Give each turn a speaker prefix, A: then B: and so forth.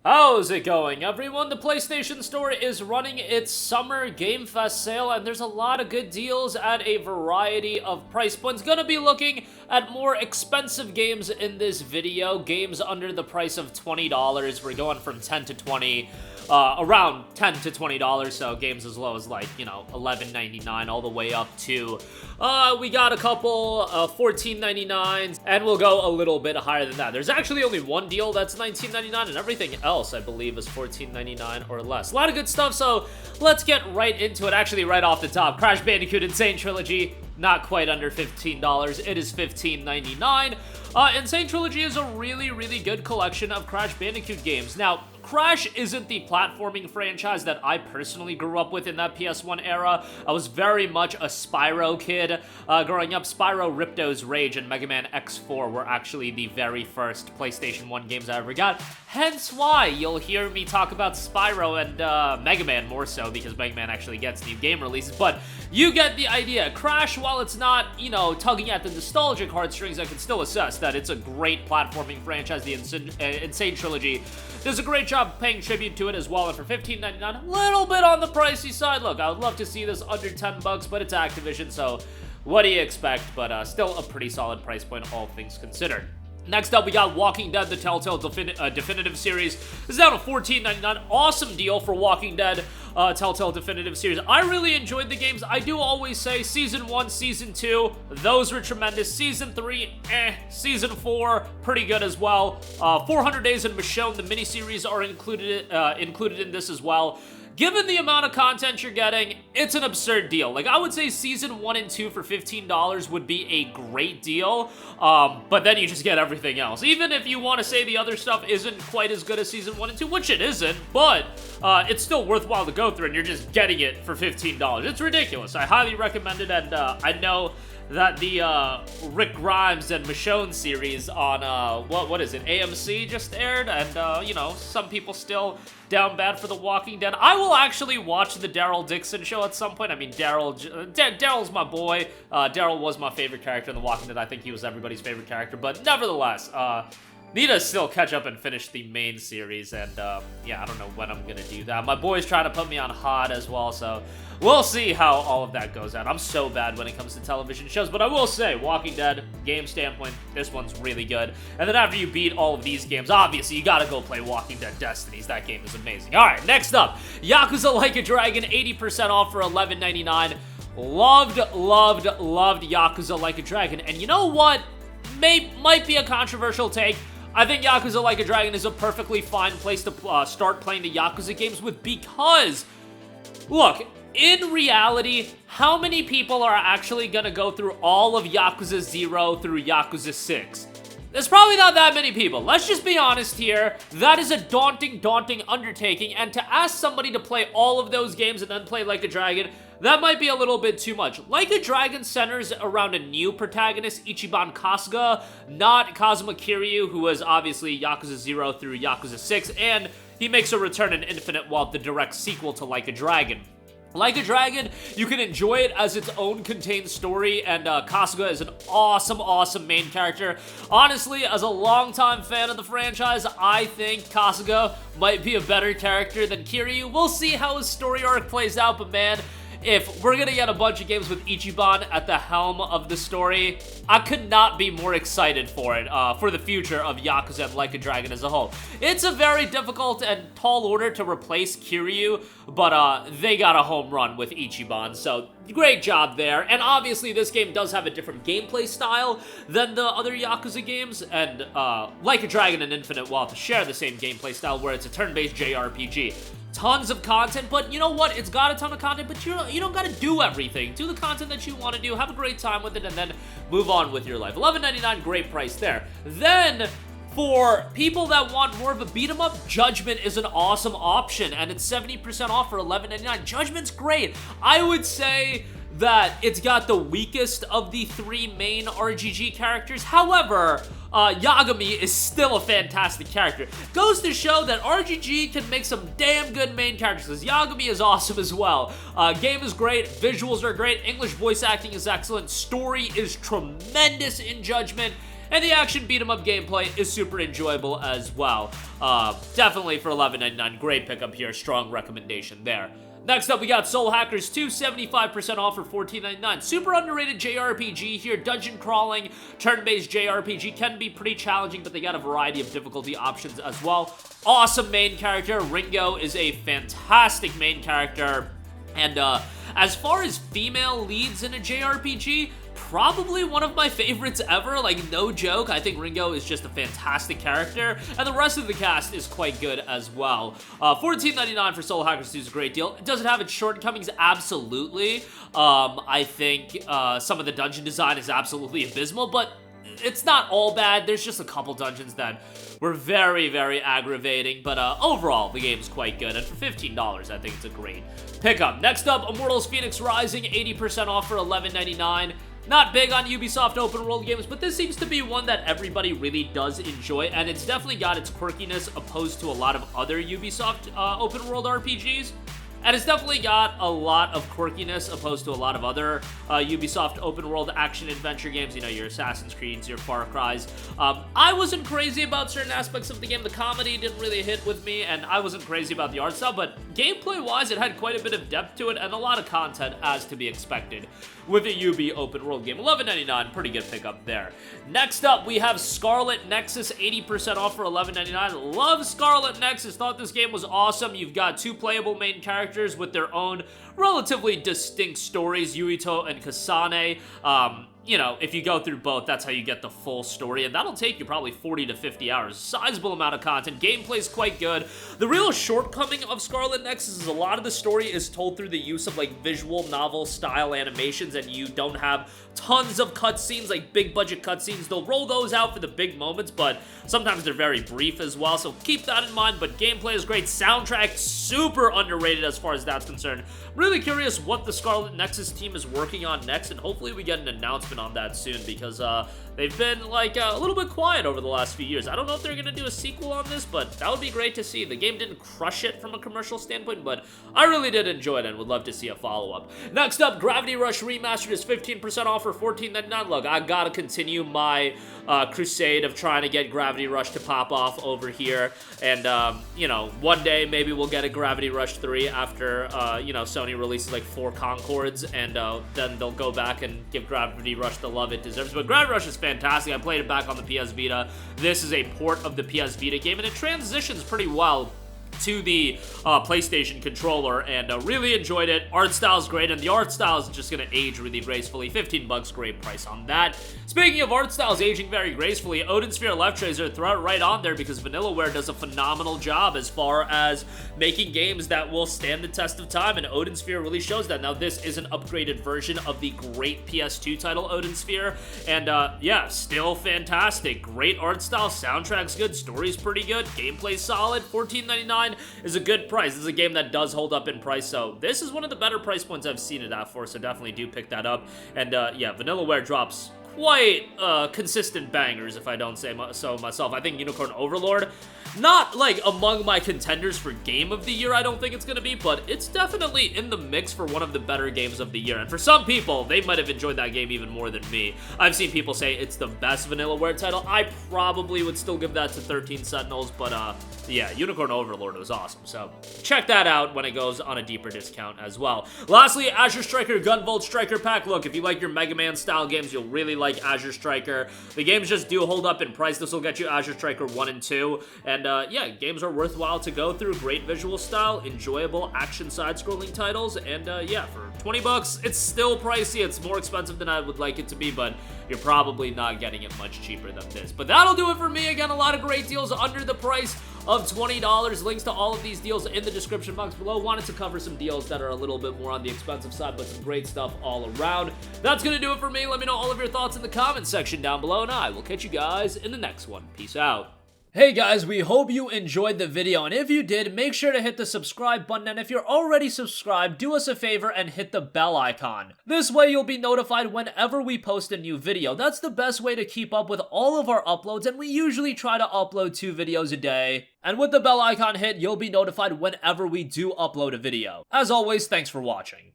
A: How's it going, everyone? The PlayStation Store is running its Summer Game Fest sale, and there's a lot of good deals at a variety of price points. Gonna be looking at more expensive games in this video, games under the price of $20. We're going from 10 to 20, around $10 to $20, so games as low as like, $11.99 all the way up to, we got a couple $14.99s, and we'll go a little bit higher than that. There's actually only one deal that's $19.99, and everything else, I believe, is $14.99 or less. A lot of good stuff, so let's get right into it. Actually, right off the top, Crash Bandicoot Insane Trilogy, not quite under $15. It is $15.99. Insane Trilogy is a really, really good collection of Crash Bandicoot games. Now, Crash isn't the platforming franchise that I personally grew up with in that PS1 era. I was very much a Spyro kid. Growing up, Spyro, Ripto's Rage, and Mega Man X4 were actually the very first PlayStation 1 games I ever got. Hence why you'll hear me talk about Spyro and Mega Man more so, because Mega Man actually gets new game releases. But you get the idea. Crash, while it's not, tugging at the nostalgic heartstrings, I can still assess that it's a great platforming franchise. The Insane Trilogy does a great job paying tribute to it as well, and for $15.99, a little bit on the pricey side. Look, I would love to see this under $10, but it's Activision, so what do you expect? But still a pretty solid price point, all things considered. Next up, we got Walking Dead, the Telltale Definitive Series. This is down to $14.99. Awesome deal for Walking Dead Telltale Definitive Series. I really enjoyed the games. I do always say Season 1, Season 2, those were tremendous. Season 3, Season 4, pretty good as well. 400 Days in Michonne, the miniseries, are included in this as well. Given the amount of content you're getting, it's an absurd deal. Like, I would say Season 1 and 2 for $15 would be a great deal, but then you just get everything else. Even if you want to say the other stuff isn't quite as good as Season 1 and 2, which it isn't, but it's still worthwhile to go through, and you're just getting it for $15. It's ridiculous. I highly recommend it, and I know that the Rick Grimes and Michonne series on, what is it, AMC just aired, and, some people still down bad for The Walking Dead. I will actually watch the Daryl Dixon show at some point. I mean, Daryl's my boy. Daryl was my favorite character in The Walking Dead. I think he was everybody's favorite character, but nevertheless, need to still catch up and finish the main series, and yeah, I don't know when I'm gonna do that. My boy's trying to put me on HOD as well, so we'll see how all of that goes out. I'm so bad when it comes to television shows, but I will say, Walking Dead, game standpoint, this one's really good. And then after you beat all of these games, obviously, you gotta go play Walking Dead Destinies. That game is amazing. Alright, next up, Yakuza Like a Dragon, 80% off for $11.99. Loved Yakuza Like a Dragon. And you know what? Might be a controversial take. I think Yakuza Like a Dragon is a perfectly fine place to start playing the Yakuza games with, because, look, in reality, how many people are actually gonna go through all of Yakuza 0 through Yakuza 6? There's probably not that many people. Let's just be honest here. That is a daunting undertaking, and to ask somebody to play all of those games and then play Like a Dragon, that might be a little bit too much. Like a Dragon centers around a new protagonist, Ichiban Kasuga, not Kazuma Kiryu, who was obviously Yakuza 0 through Yakuza 6, and he makes a return in Infinite Wealth, the direct sequel to Like a Dragon. Like a Dragon, you can enjoy it as its own contained story, and Kasuga is an awesome main character. Honestly, as a longtime fan of the franchise, I think Kasuga might be a better character than Kiryu. We'll see how his story arc plays out, but man, if we're gonna get a bunch of games with Ichiban at the helm of the story, I could not be more excited for it, for the future of Yakuza and Like a Dragon as a whole. It's a very difficult and tall order to replace Kiryu, but they got a home run with Ichiban, so great job there. And obviously this game does have a different gameplay style than the other Yakuza games, and Like a Dragon and Infinite Wealth share the same gameplay style, where it's a turn-based JRPG. Tons of content, but you know what? It's got a ton of content, but you don't gotta do everything. Do the content that you want to do, have a great time with it, and then move on with your life. $11.99, great price there. Then, for people that want more of a beat-em-up, Judgment is an awesome option, and it's 70% off for $11.99. Judgment's great. I would say that it's got the weakest of the three main RGG characters. However, Yagami is still a fantastic character. Goes to show that RGG can make some damn good main characters, because Yagami is awesome as well. Game is great, visuals are great, English voice acting is excellent, story is tremendous in Judgment, and the action beat-em-up gameplay is super enjoyable as well. Definitely for $11.99, great pickup here, strong recommendation there. Next up, we got Soul Hackers 2, 75% off for $14.99. Super underrated JRPG here. Dungeon crawling, turn-based JRPG can be pretty challenging, but they got a variety of difficulty options as well. Awesome main character. Ringo is a fantastic main character. And as far as female leads in a JRPG, probably one of my favorites ever, like no joke. I think Ringo is just a fantastic character, and the rest of the cast is quite good as well. $14.99 for Soul Hackers 2 is a great deal. Does it have its shortcomings? Absolutely. I think some of the dungeon design is absolutely abysmal, but it's not all bad. There's just a couple dungeons that were very, very aggravating, but overall, the game's quite good, and for $15, I think it's a great pickup. Next up, Immortals Fenyx Rising, 80% off for $11.99. Not big on Ubisoft open world games, but this seems to be one that everybody really does enjoy, and it's definitely got its quirkiness opposed to a lot of other Ubisoft open world RPGs. And it's definitely got a lot of quirkiness opposed to a lot of other Ubisoft open-world action-adventure games. You know, your Assassin's Creeds, your Far Cry's. I wasn't crazy about certain aspects of the game. The comedy didn't really hit with me, and I wasn't crazy about the art style, but gameplay-wise, it had quite a bit of depth to it and a lot of content as to be expected with a Ubi open-world game. $11.99, pretty good pickup there. Next up, we have SCARLET Nexus, 80% off for $11.99. Love SCARLET Nexus, thought this game was awesome. You've got two playable main characters with their own relatively distinct stories, Yuito and Kasane. You know, if you go through both, that's how you get the full story, and that'll take you probably 40 to 50 hours. Sizable amount of content. Gameplay's quite good. The real shortcoming of SCARLET Nexus is a lot of the story is told through the use of, like, visual novel-style animations, and you don't have tons of cutscenes, like big-budget cutscenes. They'll roll those out for the big moments, but sometimes they're very brief as well, so keep that in mind. But gameplay is great. Soundtrack, super underrated as far as that's concerned. Really curious what the SCARLET Nexus team is working on next, and hopefully we get an announcement on that soon, because they've been like a little bit quiet over the last few years. I don't know if they're gonna do a sequel on this, but that would be great to see. The game didn't crush it from a commercial standpoint, but I really did enjoy it and would love to see a follow-up. Next up, Gravity Rush Remastered is 15% off for $14.99. Look, I gotta continue my crusade of trying to get Gravity Rush to pop off over here, and you know, one day maybe we'll get a Gravity Rush 3 after you know, Sony releases like 4 Concords, and then they'll go back and give Gravity Rush the love it deserves. But Gravity Rush is fantastic. I played it back on the PS Vita. This is a port of the PS Vita game, and it transitions pretty well to the PlayStation controller, and really enjoyed it. Art style's great, and the art style is just gonna age really gracefully. $15, great price on that. Speaking of art styles aging very gracefully, Odin Sphere Leifthrasir, throw it right on there, because Vanillaware does a phenomenal job as far as making games that will stand the test of time, and Odin Sphere really shows that. Now, this is an upgraded version of the great PS2 title, Odin Sphere, and yeah, still fantastic. Great art style, soundtrack's good, story's pretty good, gameplay's solid. $14.99 is a good price. This is a game that does hold up in price, so this is one of the better price points I've seen it at for, so definitely do pick that up. And yeah, Vanillaware drops quite consistent bangers, if I don't say so myself. I think Unicorn Overlord, not like among my contenders for Game of the Year, I don't think it's gonna be, but it's definitely in the mix for one of the better games of the year. And for some people, they might have enjoyed that game even more than me. I've seen people say it's the best Vanillaware title. I probably would still give that to 13 Sentinels, but yeah, Unicorn Overlord was awesome, so check that out when it goes on a deeper discount as well. Lastly, Azure Striker Gunvolt Striker Pack. Look, if you like your Mega Man style games, you'll really like Azure Striker. The games just do hold up in price. This will get you Azure Striker 1 and 2, and yeah, games are worthwhile to go through. Great visual style, enjoyable action side-scrolling titles, and yeah, for $20, it's still pricey. It's more expensive than I would like it to be, but you're probably not getting it much cheaper than this. But that'll do it for me. Again, a lot of great deals under the price of $20. Links to all of these deals in the description box below. Wanted to cover some deals that are a little bit more on the expensive side, but some great stuff all around. That's gonna do it for me. Let me know all of your thoughts in the comments section down below, and I will catch you guys in the next one. Peace out. Hey guys, we hope you enjoyed the video, and if you did, make sure to hit the subscribe button, and if you're already subscribed, do us a favor and hit the bell icon. This way you'll be notified whenever we post a new video. That's the best way to keep up with all of our uploads, and we usually try to upload 2 videos a day. And with the bell icon hit, you'll be notified whenever we do upload a video. As always, thanks for watching.